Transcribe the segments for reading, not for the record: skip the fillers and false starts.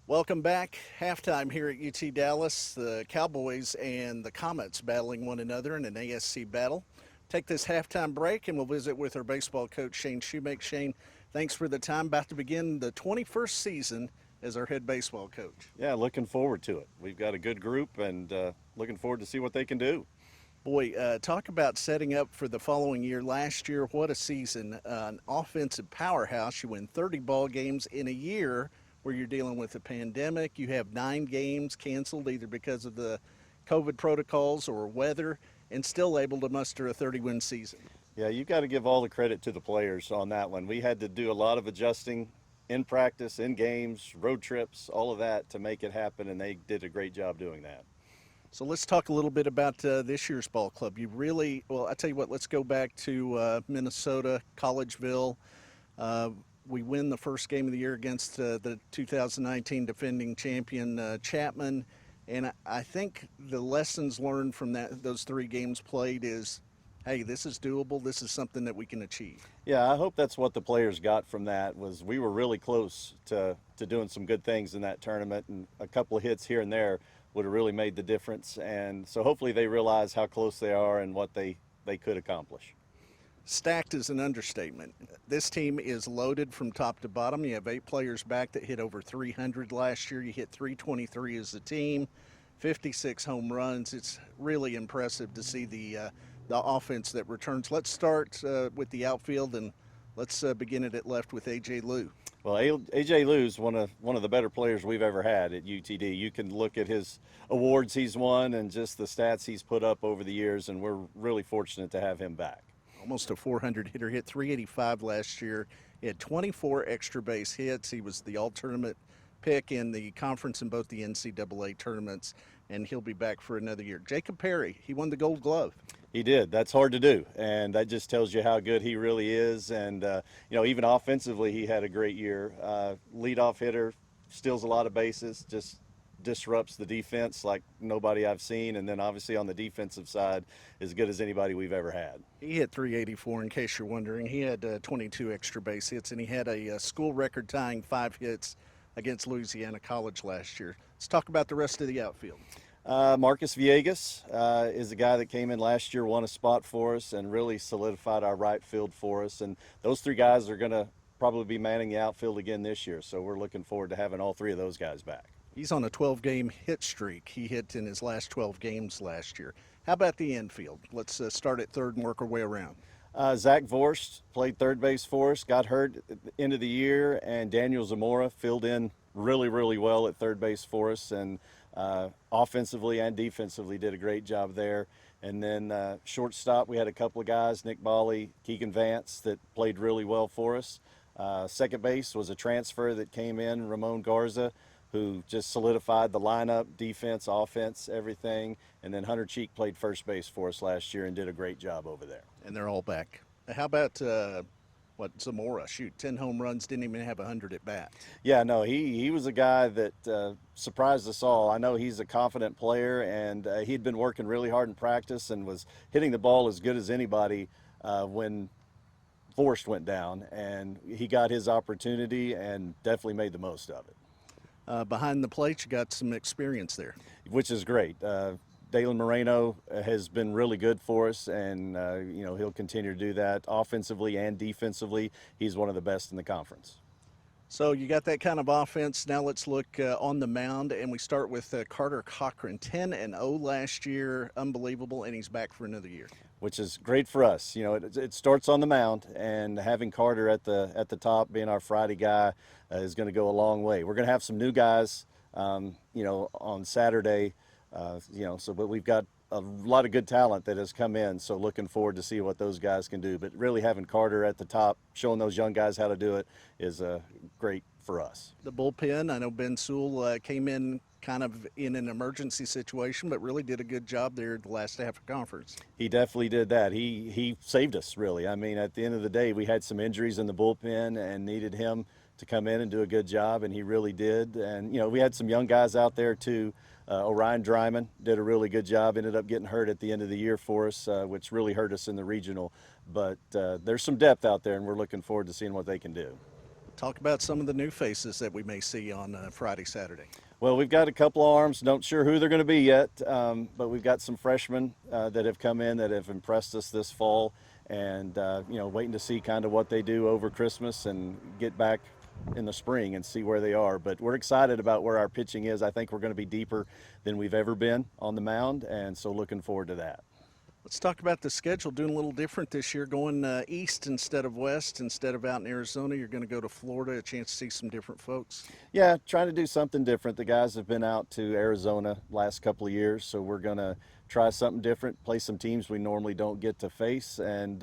Welcome back. Halftime here at UT Dallas. The Cowboys and the Comets battling one another in an ASC battle. Take this halftime break and we'll visit with our baseball coach, Shane Shewmake. Shane, thanks for the time. About to begin the 21st season as our head baseball coach. Yeah, looking forward to it. We've got a good group and looking forward to see what they can do. Boy, talk about setting up for the following year. Last year, what a season. An offensive powerhouse. You win 30 ball games in a year where you're dealing with a pandemic. You have 9 games canceled either because of the COVID protocols or weather, and still able to muster a 30-win season. Yeah, you've got to give all the credit to the players on that one. We had to do a lot of adjusting in practice, in games, road trips, all of that to make it happen, and they did a great job doing that. So let's talk a little bit about this year's ball club. You really, well, I tell you what, let's go back to Minnesota, Collegeville. We win the first game of the year against the 2019 defending champion Chapman. And I think the lessons learned from those 3 games played is, hey, this is doable. This is something that we can achieve. Yeah, I hope that's what the players got from that. Was we were really close to doing some good things in that tournament, and a couple of hits here and there would have really made the difference. And so hopefully they realize how close they are and what they could accomplish. Stacked is an understatement. This team is loaded from top to bottom. You have 8 players back that hit over 300 last year. You hit 323 as a team, 56 home runs. It's really impressive to see the offense that returns. Let's start with the outfield, and let's begin it at left with A.J. Liu. Well, A.J. Liu's one of the better players we've ever had at UTD. You can look at his awards he's won and just the stats he's put up over the years, and we're really fortunate to have him back. Almost a 400 hitter, hit 385 last year. He had 24 extra base hits. He was the all-tournament pick in the conference and both the NCAA tournaments, and he'll be back for another year. Jacob Perry, he won the Gold Glove. He did. That's hard to do, and that just tells you how good he really is. And even offensively, he had a great year. Leadoff hitter, steals a lot of bases, just disrupts the defense like nobody I've seen. And then obviously on the defensive side, as good as anybody we've ever had. He hit 384, in case you're wondering. He had 22 extra base hits, and he had a school record tying 5 hits against Louisiana College last year. Let's talk about the rest of the outfield. Marcus Villegas is the guy that came in last year, won a spot for us, and really solidified our right field for us. And those 3 guys are going to probably be manning the outfield again this year. So we're looking forward to having all 3 of those guys back. He's on a 12-game hit streak. He hit in his last 12 games last year. How about the infield? Let's start at third and work our way around. Zach Vorst played third base for us, got hurt at the end of the year, and Daniel Zamora filled in really, really well at third base for us, and offensively and defensively did a great job there. And then shortstop, we had a couple of guys, Nick Bali, Keegan Vance, that played really well for us. Second base was a transfer that came in, Ramon Garza, who just solidified the lineup, defense, offense, everything. And then Hunter Cheek played first base for us last year and did a great job over there. And they're all back. How about Zamora? Shoot, 10 home runs, didn't even have 100 at bat. Yeah, no, he was a guy that surprised us all. I know he's a confident player, and he'd been working really hard in practice and was hitting the ball as good as anybody when Forrest went down. And he got his opportunity and definitely made the most of it. Behind the plate, you got some experience there. Which is great. Dalen Moreno has been really good for us, and he'll continue to do that offensively and defensively. He's one of the best in the conference. So you got that kind of offense. Now let's look on the mound, and we start with Carter Cochran, 10-0 last year, unbelievable, and he's back for another year. Which is great for us. It starts on the mound, and having Carter at the top, being our Friday guy, is going to go a long way. We're going to have some new guys, on Saturday. But we've got a lot of good talent that has come in, so looking forward to see what those guys can do. But really having Carter at the top, showing those young guys how to do it, is great for us. The bullpen, I know Ben Sewell came in kind of in an emergency situation, but really did a good job there the last half of conference. He definitely did that. He saved us, really. I mean, at the end of the day, we had some injuries in the bullpen and needed him to come in and do a good job, and he really did. And, we had some young guys out there, too. Orion Dryman did a really good job, ended up getting hurt at the end of the year for us, which really hurt us in the regional. But there's some depth out there, and we're looking forward to seeing what they can do. Talk about some of the new faces that we may see on Friday, Saturday. Well, we've got a couple of arms. Don't sure who they're going to be yet, but we've got some freshmen that have come in that have impressed us this fall, and waiting to see kind of what they do over Christmas and get back in the spring and see where they are. But we're excited about where our pitching is. I think we're going to be deeper than we've ever been on the mound, and so looking forward to that. Let's talk about the schedule, doing a little different this year, going east instead of west. Instead of out in Arizona, you're going to go to Florida, a chance to see some different folks. Yeah, trying to do something different. The guys have been out to Arizona last couple of years, so we're going to try something different, play some teams we normally don't get to face, and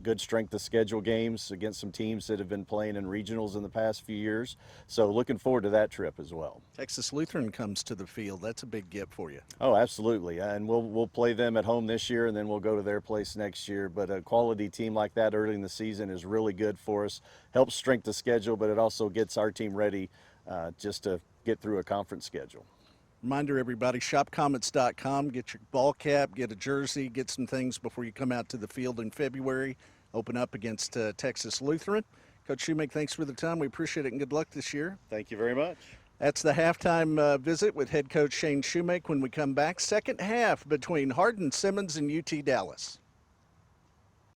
good strength of schedule games against some teams that have been playing in regionals in the past few years. So looking forward to that trip as well. Texas Lutheran comes to the field. That's a big get for you. Oh, absolutely, and we'll play them at home this year, and then we'll go to their place next year. But a quality team like that early in the season is really good for us. Helps strength the schedule, but it also gets our team ready just to get through a conference schedule. Reminder, everybody, shopcomets.com. Get your ball cap, get a jersey, get some things before you come out to the field in February. Open up against Texas Lutheran. Coach Shewmake, thanks for the time. We appreciate it, and good luck this year. Thank you very much. That's the halftime visit with head coach Shane Shewmake. When we come back, second half between Hardin Simmons and UT Dallas.